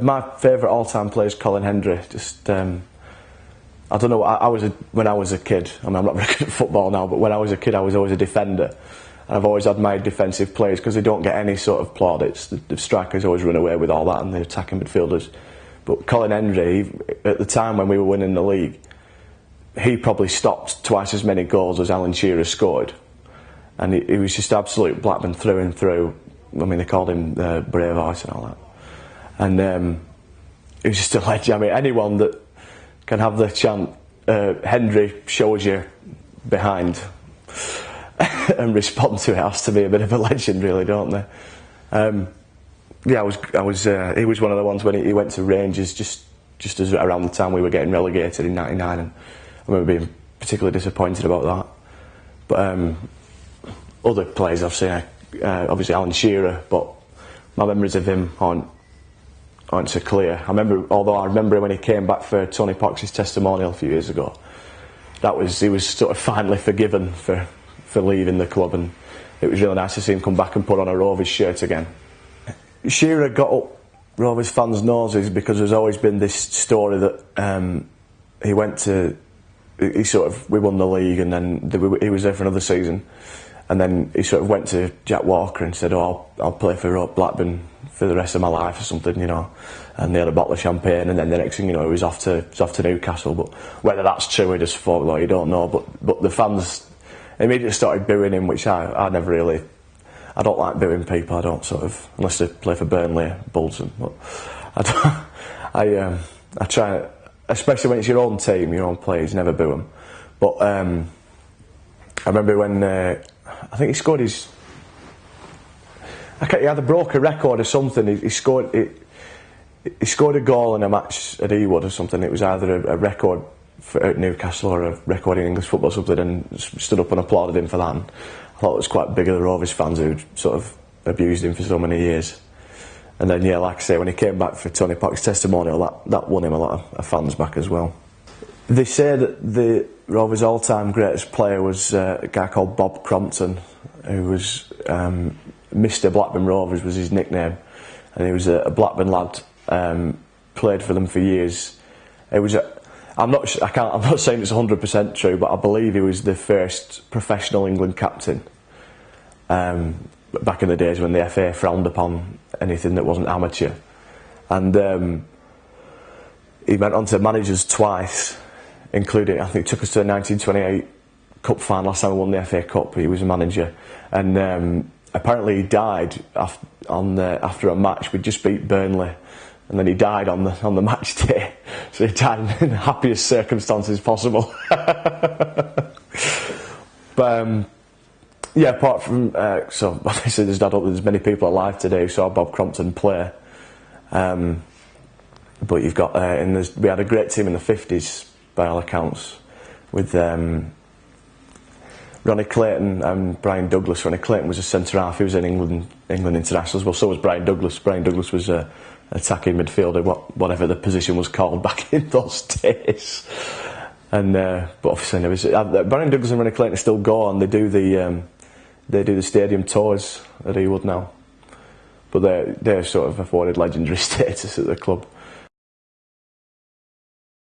My favourite all-time player is Colin Hendry. Just, I don't know. When I was a kid. I mean, I'm not very good at football now, but when I was a kid, I was always a defender, and I've always admired defensive players because they don't get any sort of plaudits. The strikers always run away with all that, and the attacking midfielders. But Colin Hendry, at the time when we were winning the league, he probably stopped twice as many goals as Alan Shearer scored, and he was just absolute Blackburn through and through. I mean, they called him Brave Horse and all that. And he was just a legend. I mean, anyone that can have the chant, Hendry shows you behind and respond to it has to be a bit of a legend, really, don't they? Yeah, he was one of the ones when he went to Rangers just as around the time we were getting relegated in '99, and I remember being particularly disappointed about that. But other players I've seen, obviously Alan Shearer, but my memories of him aren't so clear. I remember when he came back for Tony Pox's testimonial a few years ago. He was sort of finally forgiven for leaving the club, and it was really nice to see him come back and put on a Rovers shirt again. Shearer got up Rovers fans' noses because there's always been this story that we won the league, and then he was there for another season, and then he sort of went to Jack Walker and said, "Oh, I'll play for Blackburn for the rest of my life," or something, you know. And they had a bottle of champagne, and then the next thing you know, he was off to Newcastle. But whether that's true, I just thought, well, you don't know. But the fans immediately started booing him, which I never really. I don't like booing people. I don't unless they play for Burnley, Bolton. But I try, especially when it's your own team, your own players, never boo them. But I remember when I think he scored his. He either broke a record or something. He scored a goal in a match at Ewood or something. It was either a record at Newcastle or a record in English football or something, and stood up and applauded him for that. And I thought it was quite big of the Rovers fans who'd sort of abused him for so many years. And then, yeah, like I say, when he came back for Tony Pox's testimonial, that won him a lot of fans back as well. They say that the Rovers' all-time greatest player was a guy called Bob Crompton, who was Mr. Blackburn Rovers was his nickname, and he was a Blackburn lad. Played for them for years. I'm not saying it's 100% true, but I believe he was the first professional England captain. Back in the days when the FA frowned upon anything that wasn't amateur, and he went on to manage us twice, including, I think, took us to the 1928 Cup final. Last time we won the FA Cup, he was a manager, and apparently he died after a match. We just beat Burnley, and then he died on the match day. So he died in the happiest circumstances possible. But yeah, apart from so obviously there's many people alive today who saw Bob Crompton play. But you've got we had a great team in the 50s by all accounts, with Ronnie Clayton and Brian Douglas. Ronnie Clayton was a centre half. He was in England international as well. So was Brian Douglas. Brian Douglas was an attacking midfielder, whatever the position was called back in those days. And but obviously, there was, Brian Douglas and Ronnie Clayton still go on. They do the stadium tours at Ewood now, but they're sort of afforded legendary status at the club.